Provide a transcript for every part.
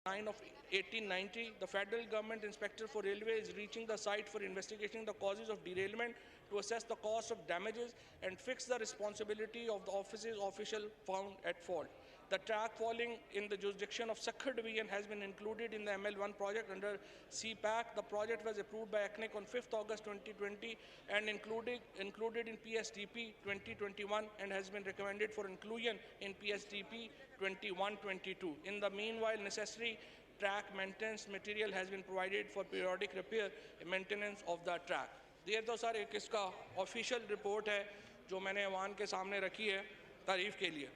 9 of 1890, the federal government inspector for railway is reaching the site for investigating the causes of derailment to assess the cost of damages and fix the responsibility of the office's official found at fault. The track falling in the jurisdiction of Sakhar Division has been included in the ML1 project under CPAC. The project was approved by ACNIC on 5th August 2020 and included in PSDP 2021 and has been recommended for inclusion in PSDP 21-22. In the meanwhile, necessary track maintenance material has been provided for periodic repair and maintenance of the track. ये तो sir एक इसका official report है जो मैंने वान के सामने रखी है तारीफ के लिए।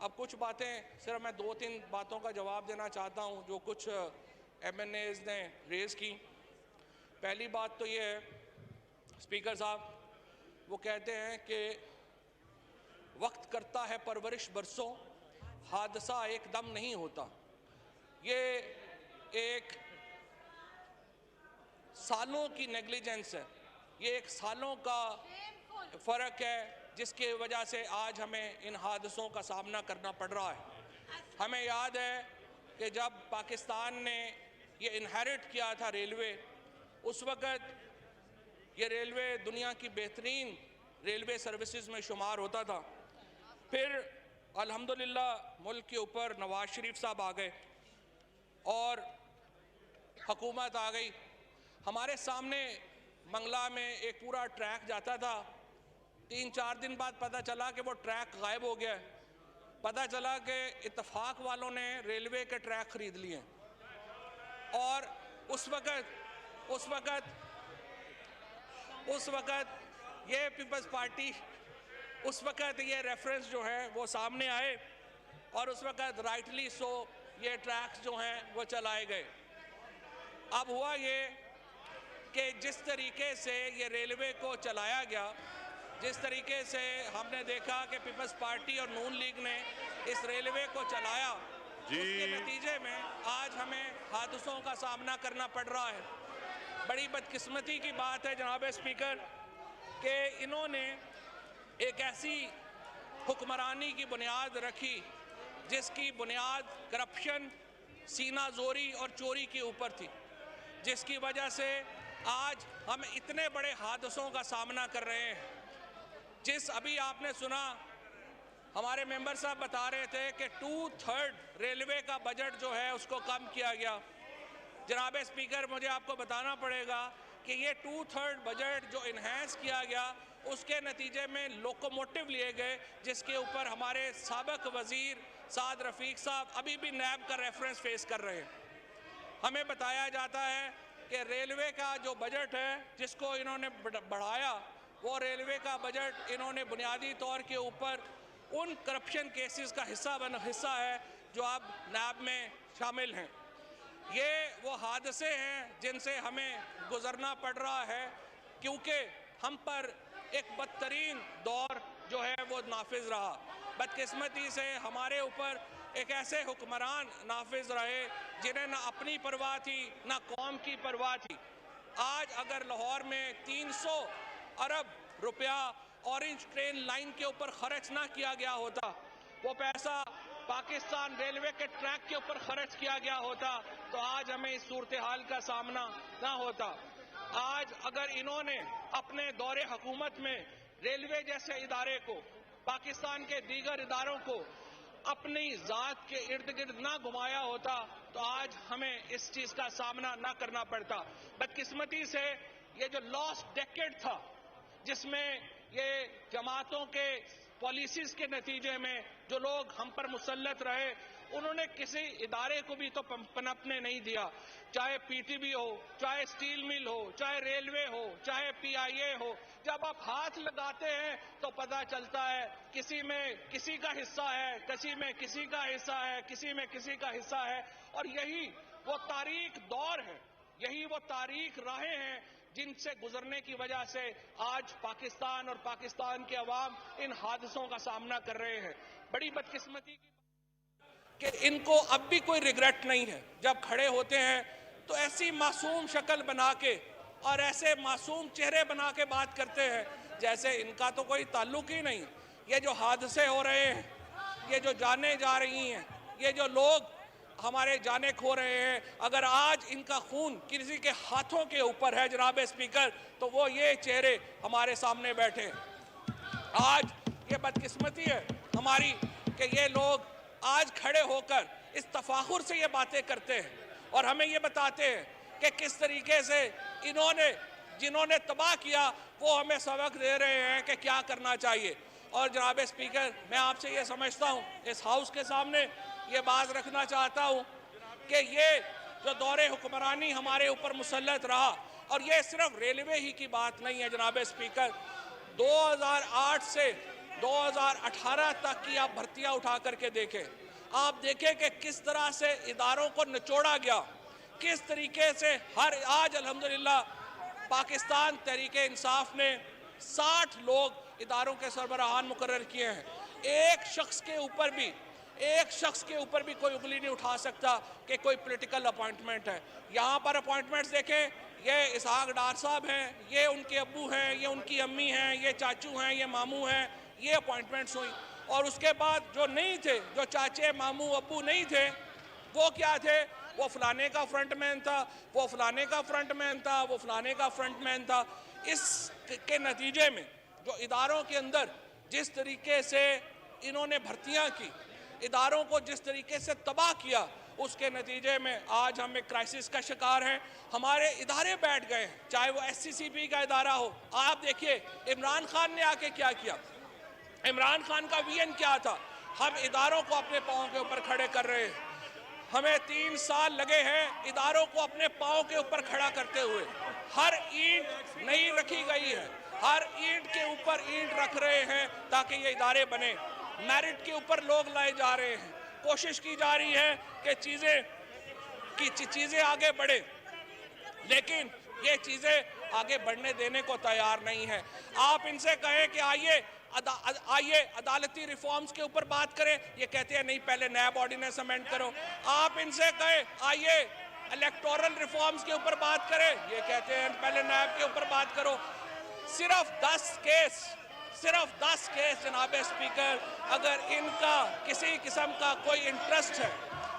अब कुछ बातें सिर्फ मैं 2-3 बातों का जवाब देना चाहता हूं जो कुछ MNAs ने रेज़ की। पहली बात तो ये है, स्पीकर साहब वो कहते हैं कि वक्त करता है परवरिश बरसों, हादसा एकदम नहीं होता। ये एक सालों की नेग्लिजेंस है, ये एक सालों का फ़र्क है जिसकी वजह से आज हमें इन हादसों का सामना करना पड़ रहा है। हमें याद है कि जब पाकिस्तान ने ये इनहेरिट किया था रेलवे, उस वक़्त ये रेलवे दुनिया की बेहतरीन रेलवे सर्विसेज में शुमार होता था। फिर अल्हम्दुलिल्लाह मुल्क के ऊपर नवाज शरीफ साहब आ गए और हुकूमत आ गई। हमारे सामने मंगला में एक पूरा ट्रैक जाता था, 3-4 दिन बाद पता चला कि वो ट्रैक गायब हो गया। पता चला कि इत्तफाक वालों ने रेलवे के ट्रैक खरीद लिए और उस वक़्त ये पीपल्स पार्टी उस वक़्त ये रेफरेंस जो है वो सामने आए और उस वक़्त राइटली सो ये ट्रैक्स जो हैं वो चलाए गए। अब हुआ ये कि जिस तरीके से ये रेलवे को चलाया गया, जिस तरीके से हमने देखा कि पीपल्स पार्टी और नून लीग ने इस रेलवे को चलाया, उसके नतीजे में आज हमें हादसों का सामना करना पड़ रहा है। बड़ी बदकिस्मती की बात है जनाब स्पीकर कि इन्होंने एक ऐसी हुक्मरानी की बुनियाद रखी जिसकी बुनियाद करप्शन, सीना जोरी और चोरी के ऊपर थी, जिसकी वजह से आज हम इतने बड़े हादसों का सामना कर रहे हैं। जिस अभी आपने सुना, हमारे मेंबर साहब बता रहे थे कि 2/3 रेलवे का बजट जो है उसको कम किया गया। जनाब स्पीकर मुझे आपको बताना पड़ेगा कि ये 2/3 बजट जो इन्हेंस किया गया उसके नतीजे में लोकोमोटिव लिए गए, जिसके ऊपर हमारे साबिक वज़ीर साद रफ़ीक साहब अभी भी नैब का रेफरेंस फेस कर रहे हैं। हमें बताया जाता है कि रेलवे का जो बजट है जिसको इन्होंने बढ़ाया, वो रेलवे का बजट इन्होंने बुनियादी तौर के ऊपर उन करप्शन केसेस का हिस्सा है जो अब नैब में शामिल हैं। ये वो हादसे हैं जिनसे हमें गुजरना पड़ रहा है क्योंकि हम पर एक बदतरीन दौर जो है वो नाफिज रहा। बदकिस्मती से हमारे ऊपर एक ऐसे हुक्मरान नाफिज रहे जिन्हें ना अपनी परवाह थी ना कौम की परवाह थी। आज अगर लाहौर में 300 अरब रुपया ऑरेंज ट्रेन लाइन के ऊपर खर्च ना किया गया होता, वो पैसा पाकिस्तान रेलवे के ट्रैक के ऊपर खर्च किया गया होता, तो आज हमें इस सूरत हाल का सामना ना होता। आज अगर इन्होंने अपने दौरे हुकूमत में रेलवे जैसे इदारे को, पाकिस्तान के दीगर इदारों को अपनी ज़ात के इर्द गिर्द ना घुमाया होता, तो आज हमें इस चीज़ का सामना ना करना पड़ता। बदकिस्मती से ये जो लॉस्ट डेकेड था, जिसमें ये जमातों के पॉलिसीज़ के नतीजे में जो लोग हम पर मुसल्लत रहे, उन्होंने किसी इदारे को भी तो पनपने नहीं दिया, चाहे PTB हो, चाहे स्टील मिल हो, चाहे रेलवे हो, चाहे PIA हो। जब आप हाथ लगाते हैं तो पता चलता है किसी में किसी का हिस्सा है, किसी में किसी का हिस्सा है, किसी में किसी का हिस्सा है। और यही वो तारीख दौर है, यही वो तारीख राहें हैं जिनसे गुजरने की वजह से आज पाकिस्तान और पाकिस्तान के अवाम इन हादसों का सामना कर रहे हैं। बड़ी बदकिस्मती की कि इनको अब भी कोई रिग्रेट नहीं है। जब खड़े होते हैं तो ऐसी मासूम शक्ल बना के और ऐसे मासूम चेहरे बना के बात करते हैं जैसे इनका तो कोई ताल्लुक ही नहीं। ये जो हादसे हो रहे हैं, ये जो जानें जा रही हैं, ये जो लोग हमारे जाने खो रहे हैं। अगर आज इनका खून किसी के हाथों के ऊपर है जनाब स्पीकर, तो वो ये चेहरे हमारे सामने बैठे। आज ये बदकिस्मती है हमारी कि ये लोग आज खड़े होकर इस तफाखुर से ये बातें करते हैं और हमें ये बताते हैं कि किस तरीके से इन्होंने जिन्होंने तबाह किया वो हमें सबक दे रहे हैं कि क्या करना चाहिए। और जनाब स्पीकर, मैं आपसे ये समझता हूँ, इस हाउस के सामने ये बात रखना चाहता हूँ कि ये जो दौरे हुक्मरानी हमारे ऊपर मुसल्लत रहा, और ये सिर्फ रेलवे ही की बात नहीं है जनाब स्पीकर, 2008 से 2018 तक की आप भर्तियां उठा करके देखें, आप देखें कि किस तरह से इदारों को निचोड़ा गया, किस तरीके से आज अल्हम्दुलिल्लाह पाकिस्तान तहरीके इंसाफ ने 60 लोग इदारों के सरबराहान मुकर्रर किए हैं। एक शख्स के ऊपर भी कोई उंगली नहीं उठा सकता कि कोई पॉलिटिकल अपॉइंटमेंट है। यहाँ पर अपॉइंटमेंट्स देखें, ये इसहाक डार साहब हैं, ये उनके अब्बू हैं, ये उनकी अम्मी हैं, ये चाचू हैं, ये मामू हैं, ये अपॉइंटमेंट्स हुई। और उसके बाद जो नहीं थे, जो चाचे मामू अब्बू नहीं थे, वो क्या थे? वो फलाने का फ्रंटमैन था, वो फलाने का फ्रंटमैन था, वो फलाने का फ्रंटमैन था। इसके नतीजे में जो इदारों के अंदर जिस तरीके से इन्होंने भर्तियां की, इदारों को जिस तरीके से तबाह किया, उसके नतीजे में आज हम एक क्राइसिस का शिकार हैं। हमारे इदारे बैठ गए हैं, चाहे वो SCCP का इदारा हो। आप देखिए इमरान खान ने आके क्या किया, इमरान खान का विजन क्या था? हम इदारों को अपने पाँव के ऊपर खड़े कर रहे हैं। हमें 3 साल लगे हैं इदारों को अपने पाँव के ऊपर खड़ा करते हुए। हर ईंट नहीं रखी गई है, हर ईंट के ऊपर ईंट रख रहे हैं ताकि ये इदारे बने। मेरिट के ऊपर लोग लाए जा रहे हैं, कोशिश की जा रही है कि चीज़ें आगे बढ़े, लेकिन ये चीज़ें आगे बढ़ने देने को तैयार नहीं है। आप इनसे कहें कि आइए अदालती रिफॉर्म्स के ऊपर बात करें, ये कहते हैं नहीं पहले नैब ऑर्डिनेंस अमेंड करो। आप इनसे कहें आइए इलेक्टोरल रिफॉर्म्स के ऊपर बात करें, ये कहते हैं पहले नैब के ऊपर बात करो। सिर्फ 10 केस जनाब स्पीकर, अगर इनका किसी किस्म का कोई इंटरेस्ट है,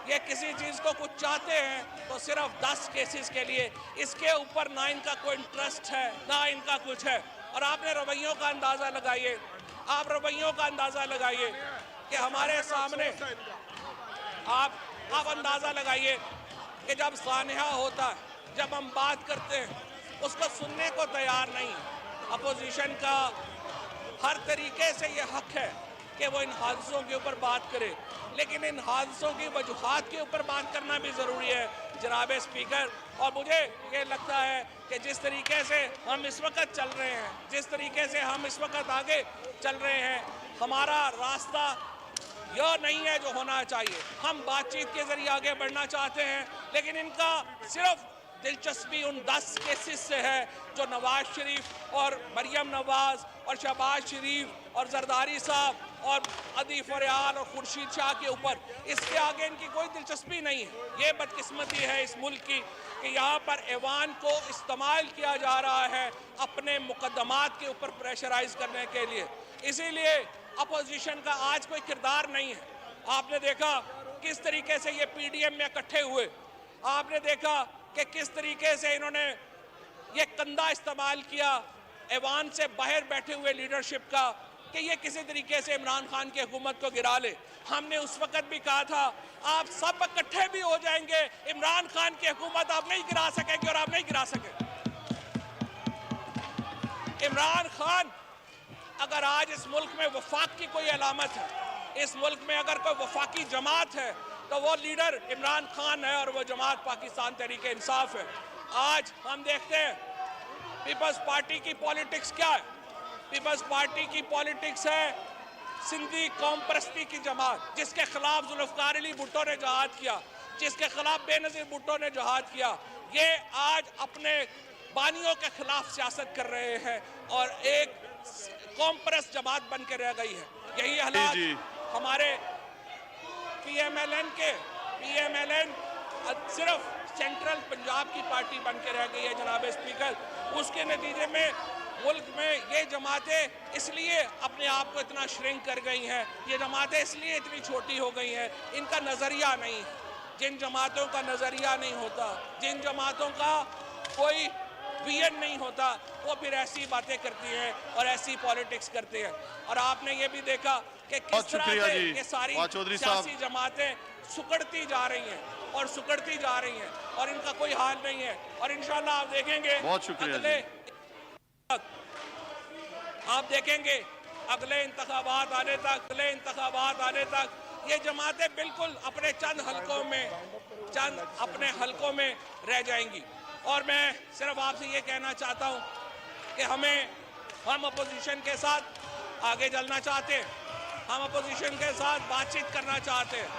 ये किसी चीज़ को कुछ चाहते हैं, तो सिर्फ 10 केसेस के लिए, इसके ऊपर ना इनका कोई इंटरेस्ट है ना इनका कुछ है। और आपने रवैयों का अंदाज़ा लगाइए, आप रवैयों का अंदाज़ा लगाइए कि हमारे सामने आप अंदाज़ा लगाइए कि जब सानहा होता है, जब हम बात करते हैं, उसको सुनने को तैयार नहीं है। अपोजिशन का हर तरीके से ये हक है कि वो इन हादसों के ऊपर बात करे, लेकिन इन हादसों की वजूहात के ऊपर बात करना भी ज़रूरी है जनाब स्पीकर। और मुझे ये लगता है कि जिस तरीके से हम इस वक्त चल रहे हैं, जिस तरीके से हम इस वक्त आगे चल रहे हैं, हमारा रास्ता यह नहीं है जो होना चाहिए। हम बातचीत के ज़रिए आगे बढ़ना चाहते हैं, लेकिन इनका सिर्फ दिलचस्पी उन 10 केसेस से है जो नवाज शरीफ और मरियम नवाज और शहबाज शरीफ और जरदारी साहब और अदीफ रियाल और खुर्शीद शाह के ऊपर। इसके आगे इनकी कोई दिलचस्पी नहीं है। ये बदकिस्मती है इस मुल्क की कि यहाँ पर ऐवान को इस्तेमाल किया जा रहा है अपने मुकदमात के ऊपर प्रेशराइज करने के लिए। इसीलिए अपोजिशन का आज कोई किरदार नहीं है। आपने देखा किस तरीके से ये PDM में इकट्ठे हुए, आपने देखा कि किस तरीके से इन्होंने ये कंधा इस्तेमाल किया ऐवान से बाहर बैठे हुए लीडरशिप का कि ये किसी तरीके से इमरान खान की हुकूमत को गिरा ले। हमने उस वक्त भी कहा था आप सब इकट्ठे भी हो जाएंगे, इमरान खान की हुकूमत आप नहीं गिरा सकेंगे और आप नहीं गिरा सके। इमरान खान अगर आज इस मुल्क में वफाक की कोई अलामत है, इस मुल्क में अगर कोई वफाकी जमात है, तो वो लीडर इमरान खान है और वो जमात पाकिस्तान तहरीक इंसाफ है। आज हम देखते हैं पीपल्स पार्टी की पॉलिटिक्स क्या है। पीपल्स पार्टी की पॉलिटिक्स है सिंधी कौम परस्ती की जमात, जिसके खिलाफ जुल्फ़िकार अली भुट्टो ने जहाद किया, जिसके खिलाफ बेनज़ीर भुट्टो ने जहाद किया। ये आज अपने बानियों के खिलाफ सियासत कर रहे हैं और एक कौम परस्त जमात बन के रह गई है। यही हालात हमारे PMLN सिर्फ सेंट्रल पंजाब की पार्टी बन के रह गई है जनाब स्पीकर। उसके नतीजे में मुल्क में ये जमातें इसलिए अपने आप को इतना श्रिंक कर गई हैं, ये जमातें इसलिए इतनी छोटी हो गई हैं, इनका नज़रिया नहीं है। जिन जमातों का नजरिया नहीं होता, जिन जमातों का कोई विजन नहीं होता, वो फिर ऐसी बातें करती हैं और ऐसी पॉलिटिक्स करते हैं। और आपने ये भी देखा कि किस तरह से ये सारी सियासी जमातें सिकुड़ती जा रही हैं और सिकुड़ती जा रही हैं और इनका कोई हाल नहीं है। और इंशाल्लाह आप देखेंगे, अगले इंतखाबात आने तक ये जमातें बिल्कुल अपने चंद हलकों में रह जाएंगी। और मैं सिर्फ आपसे ये कहना चाहता हूं कि हम अपोजिशन के साथ आगे चलना चाहते हैं, हम अपोजिशन के साथ बातचीत करना चाहते हैं,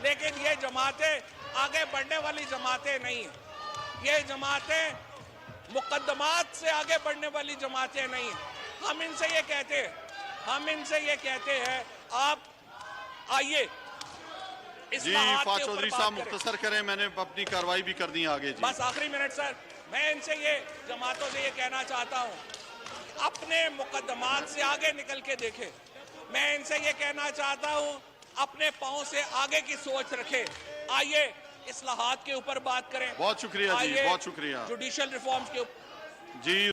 लेकिन ये जमातें आगे बढ़ने वाली जमातें नहीं हैं। ये जमातें मुकद्दमात से आगे बढ़ने वाली जमातें नहीं हैं। हम इनसे ये कहते हैं आप आइए जी। फाज चौधरी साहब मुख्तसर करें, मैंने अपनी कार्रवाई भी कर दी आगे जी। बस आखिरी मिनट सर, मैं इनसे ये जमातों से ये कहना चाहता हूँ अपने मुकद्दमात से आगे निकल के देखें। मैं इनसे ये कहना चाहता हूँ अपने पाँव से आगे की सोच रखें। आइए इस्लाहात के ऊपर बात करें। बहुत शुक्रिया जी, बहुत शुक्रिया। जुडिशियल रिफॉर्म्स के ऊपर जी।